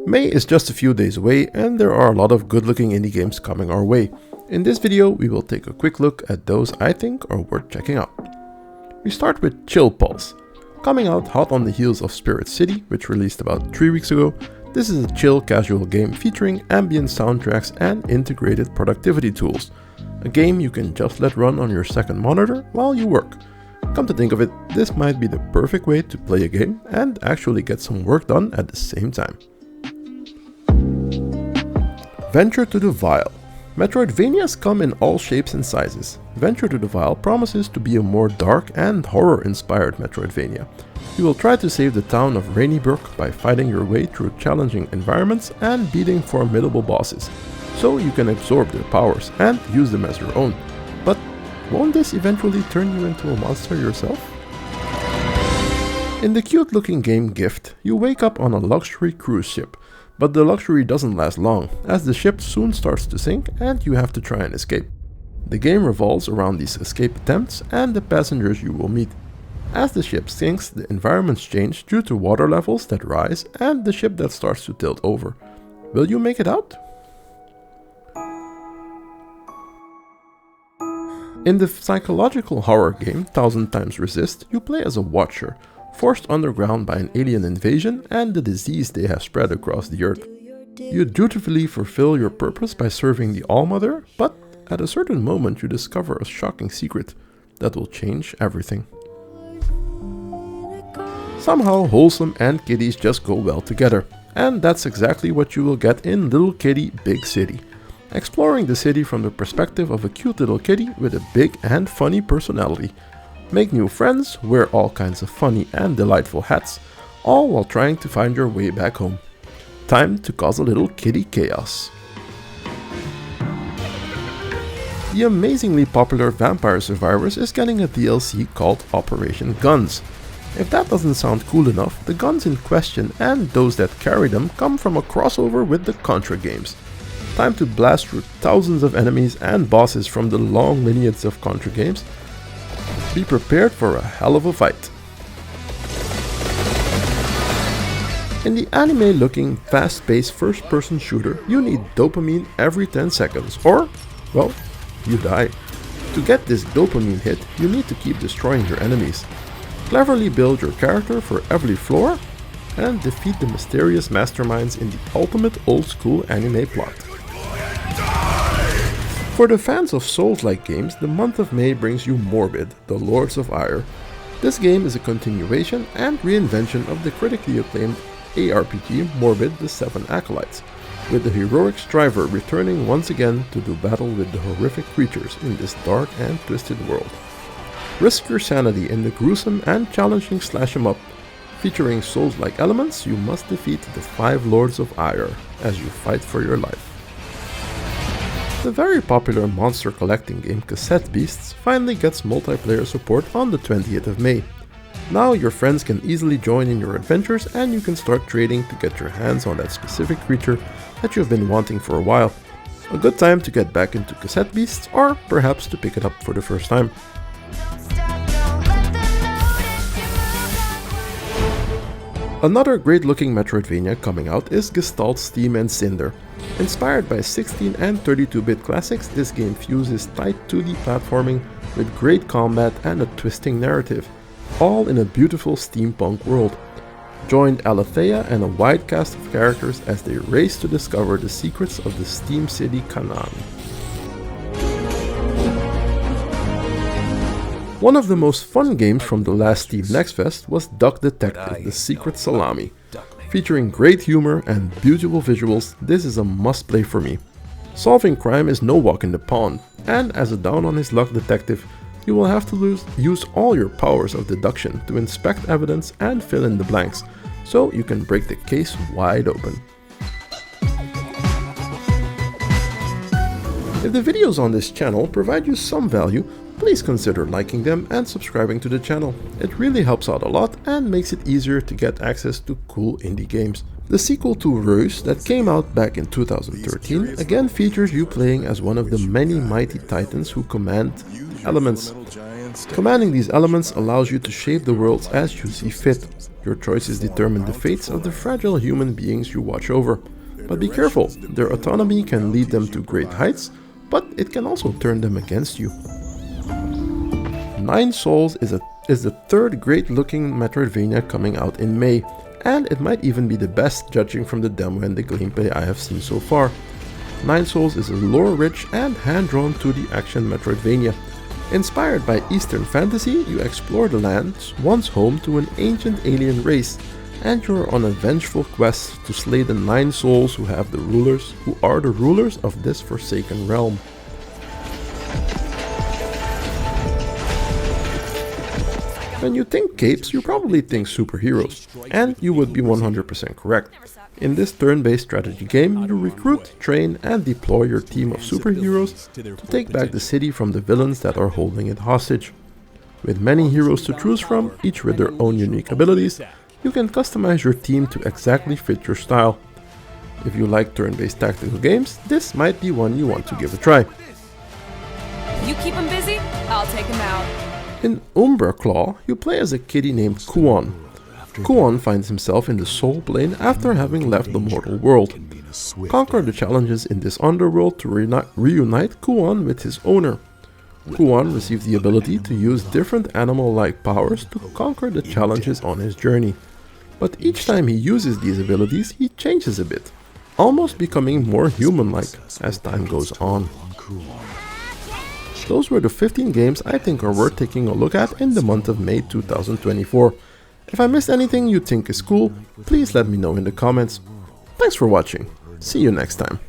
May is just a few days away and there are a lot of good looking indie games coming our way. In this video we will take a quick look at those I think are worth checking out. We start with Chill Pulse. Coming out hot on the heels of Spirit City, which released about 3 weeks ago, this is a chill casual game featuring ambient soundtracks and integrated productivity tools. A game you can just let run on your second monitor while you work. Come to think of it, this might be the perfect way to play a game and actually get some work done at the same time. Venture to the Vile. Metroidvanias come in all shapes and sizes. Venture to the Vile promises to be a more dark and horror-inspired Metroidvania. You will try to save the town of Rainybrook by fighting your way through challenging environments and beating formidable bosses, so you can absorb their powers and use them as your own. But won't this eventually turn you into a monster yourself? In the cute-looking game Gift, you wake up on a luxury cruise ship. But the luxury doesn't last long, as the ship soon starts to sink and you have to try and escape. The game revolves around these escape attempts and the passengers you will meet. As the ship sinks, the environments change due to water levels that rise and the ship that starts to tilt over. Will you make it out? In the psychological horror game 1000 Times Resist, you play as a watcher, forced underground by an alien invasion and the disease they have spread across the earth. You dutifully fulfill your purpose by serving the Allmother, but at a certain moment you discover a shocking secret that will change everything. Somehow Wholesome and kitties just go well together, and that's exactly what you will get in Little Kitty Big City. Exploring the city from the perspective of a cute little kitty with a big and funny personality. Make new friends, wear all kinds of funny and delightful hats, all while trying to find your way back home. Time to cause a little kitty chaos. The amazingly popular Vampire Survivors is getting a DLC called Operation Guns. If that doesn't sound cool enough, the guns in question and those that carry them come from a crossover with the Contra games. Time to blast through thousands of enemies and bosses from the long lineage of Contra games. Be prepared for a hell of a fight. In the anime-looking, fast-paced first-person shooter, you need dopamine every 10 seconds, or, well, you die. To get this dopamine hit, you need to keep destroying your enemies. Cleverly build your character for every floor, and defeat the mysterious masterminds in the ultimate old-school anime plot. For the fans of Souls-like games, the month of May brings you Morbid, the Lords of Ire. This game is a continuation and reinvention of the critically acclaimed ARPG Morbid the Seven Acolytes, with the heroic striver returning once again to do battle with the horrific creatures in this dark and twisted world. Risk your sanity in the gruesome and challenging slash 'em up. Featuring Souls-like elements, you must defeat the 5 Lords of Ire as you fight for your life. The very popular monster collecting game Cassette Beasts finally gets multiplayer support on the 20th of May. Now your friends can easily join in your adventures and you can start trading to get your hands on that specific creature that you've been wanting for a while. A good time to get back into Cassette Beasts, or perhaps to pick it up for the first time. Another great looking Metroidvania coming out is Gestalt Steam and Cinder. Inspired by 16 and 32-bit classics, this game fuses tight 2D platforming with great combat and a twisting narrative, all in a beautiful steampunk world. Join Alethea and a wide cast of characters as they race to discover the secrets of the Steam City Canaan. One of the most fun games from the last Steam Next Fest was Duck Detective: The Secret Salami. Featuring great humor and beautiful visuals, this is a must-play for me. Solving crime is no walk in the pond, and as a down-on-his-luck detective, you will have to use all your powers of deduction to inspect evidence and fill in the blanks, so you can break the case wide open. If the videos on this channel provide you some value, please consider liking them and subscribing to the channel. It really helps out a lot and makes it easier to get access to cool indie games. The sequel to Reus that came out back in 2013 again features you playing as one of the many mighty titans who command elements. Commanding these elements allows you to shape the worlds as you see fit. Your choices determine the fates of the fragile human beings you watch over. But be careful, their autonomy can lead them to great heights, but it can also turn them against you. Nine Souls is the third great-looking metroidvania coming out in May, and it might even be the best judging from the demo and the gameplay I have seen so far. Nine Souls is a lore-rich and hand-drawn 2D action metroidvania. Inspired by Eastern fantasy, you explore the lands once home to an ancient alien race, and you're on a vengeful quest to slay the 9 souls who are the rulers of this forsaken realm. When you think capes, you probably think superheroes, and you would be 100% correct. In this turn-based strategy game, you recruit, train, and deploy your team of superheroes to take back the city from the villains that are holding it hostage. With many heroes to choose from, each with their own unique abilities, you can customize your team to exactly fit your style. If you like turn-based tactical games, this might be one you want to give a try. You keep him busy, I'll take him out. In Umbra Claw, you play as a kitty named Kuon. Kuon finds himself in the soul plane after having left the mortal world. Conquer the challenges in this underworld to reunite Kuon with his owner. Kuon receives the ability to use different animal-like powers to conquer the challenges on his journey. But each time he uses these abilities, he changes a bit, almost becoming more human-like as time goes on. Those were the 15 games I think are worth taking a look at in the month of May 2024. If I missed anything you think is cool, please let me know in the comments. Thanks for watching. See you next time.